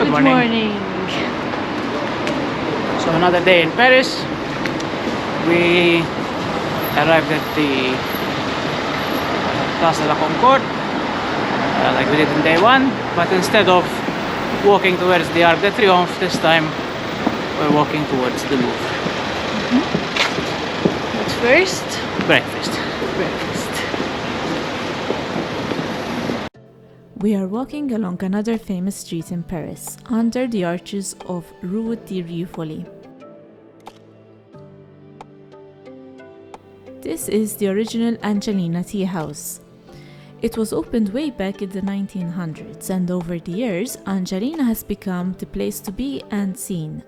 Good morning. So another day in Paris. We arrived at the Place de la Concorde, like we did in day one, but instead of walking towards the Arc de Triomphe, this time we're walking towards the Louvre. But first, Breakfast. We are walking along another famous street in Paris, under the arches of Rue di Rivoli. This is the original Angelina tea house. It was opened way back in the 1900s, and over the years, Angelina has become the place to be and seen.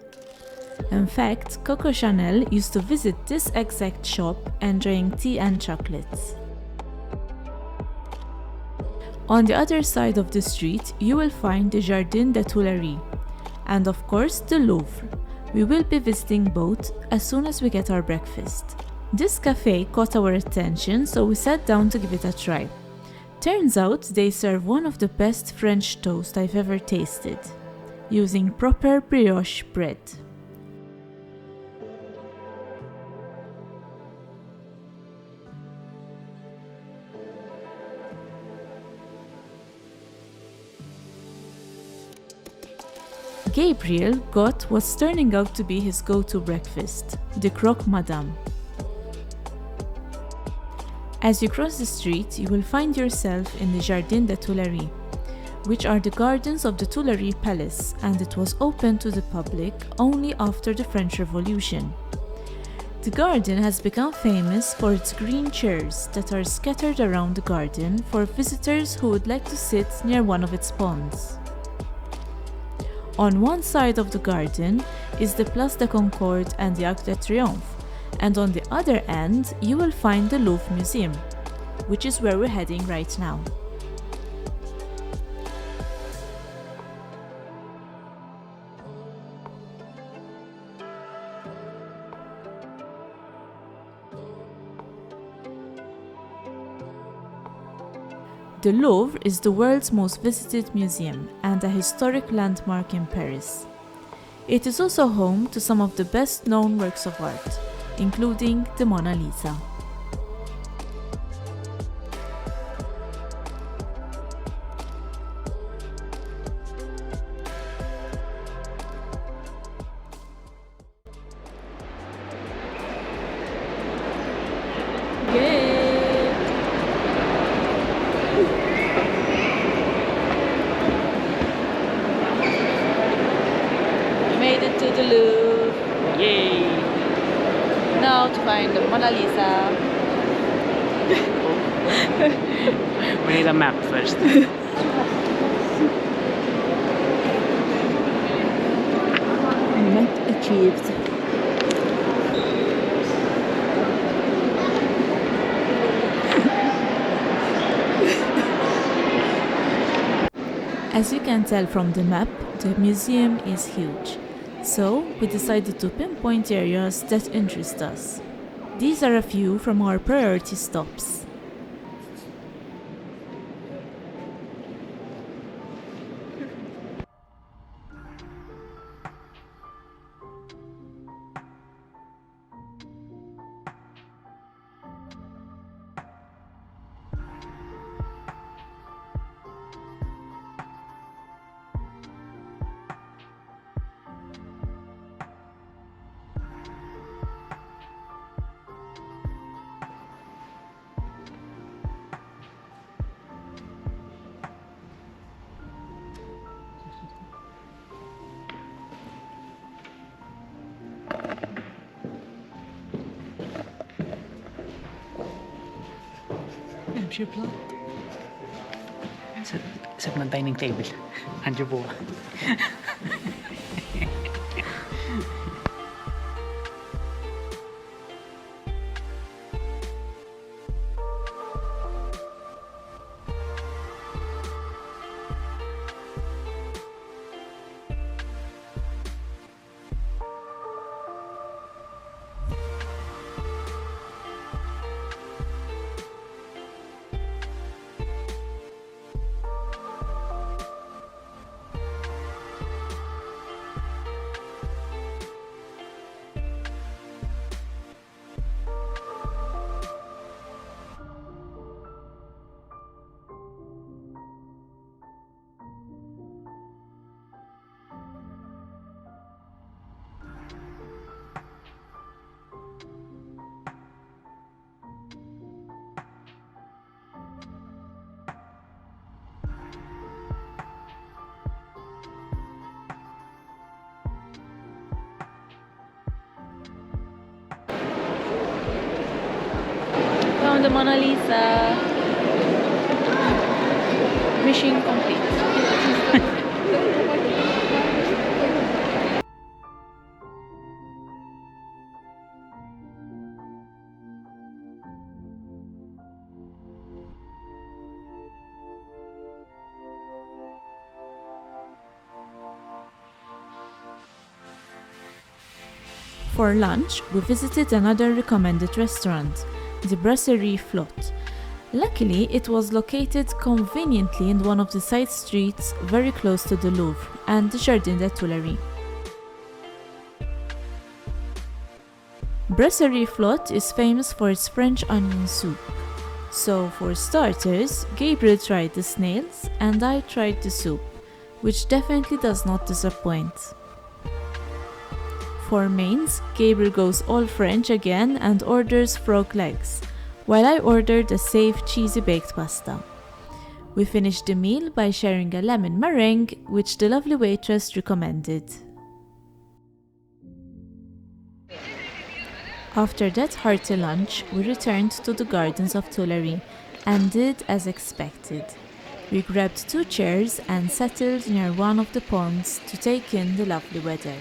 In fact, Coco Chanel used to visit this exact shop enjoying tea and chocolates. On the other side of the street, you will find the Jardin Tuileries and of course the Louvre. We will be visiting both as soon as we get our breakfast. This cafe caught our attention, so we sat down to give it a try. Turns out they serve one of the best French toast I've ever tasted, using proper brioche bread. Gabriel got what's turning out to be his go-to breakfast, the croque madame. As you cross the street, you will find yourself in the Jardin Tuileries, which are the gardens of the Tuileries Palace, and it was open to the public only after the French Revolution. The garden has become famous for its green chairs that are scattered around the garden for visitors who would like to sit near one of its ponds. On one side of the garden is the Place de Concorde and the Arc de Triomphe, and on the other end you will find the Louvre Museum, which is where we're heading right now. The Louvre is the world's most visited museum and a historic landmark in Paris. It is also home to some of the best-known works of art, including the Mona Lisa. Made it to the Louvre. Yay! Now to find the Mona Lisa. We need a map first. Map achieved. As you can tell from the map, the museum is huge. So, we decided to pinpoint areas that interest us. These are a few from our priority stops. Sit ng dining table. Andiyo po. found the Mona Lisa. Mission complete. For lunch, we visited another recommended restaurant, the Brasserie Flottes. Luckily, it was located conveniently in one of the side streets very close to the Louvre and the Jardin Tuileries. Brasserie Flottes is famous for its French onion soup. So, for starters, Gabriel tried the snails and I tried the soup, which definitely does not disappoint. For mains, Gabriel goes all French again and orders frog legs, while I ordered a safe cheesy baked pasta. We finished the meal by sharing a lemon meringue, which the lovely waitress recommended. After that hearty lunch, we returned to the gardens of Tuileries and did as expected. We grabbed 2 chairs and settled near one of the ponds to take in the lovely weather.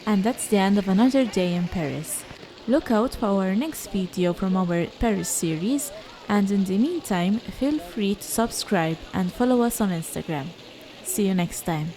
And that's the end of another day in Paris. Look out for our next video from our Paris series, and in the meantime, feel free to subscribe and follow us on Instagram. See you next time.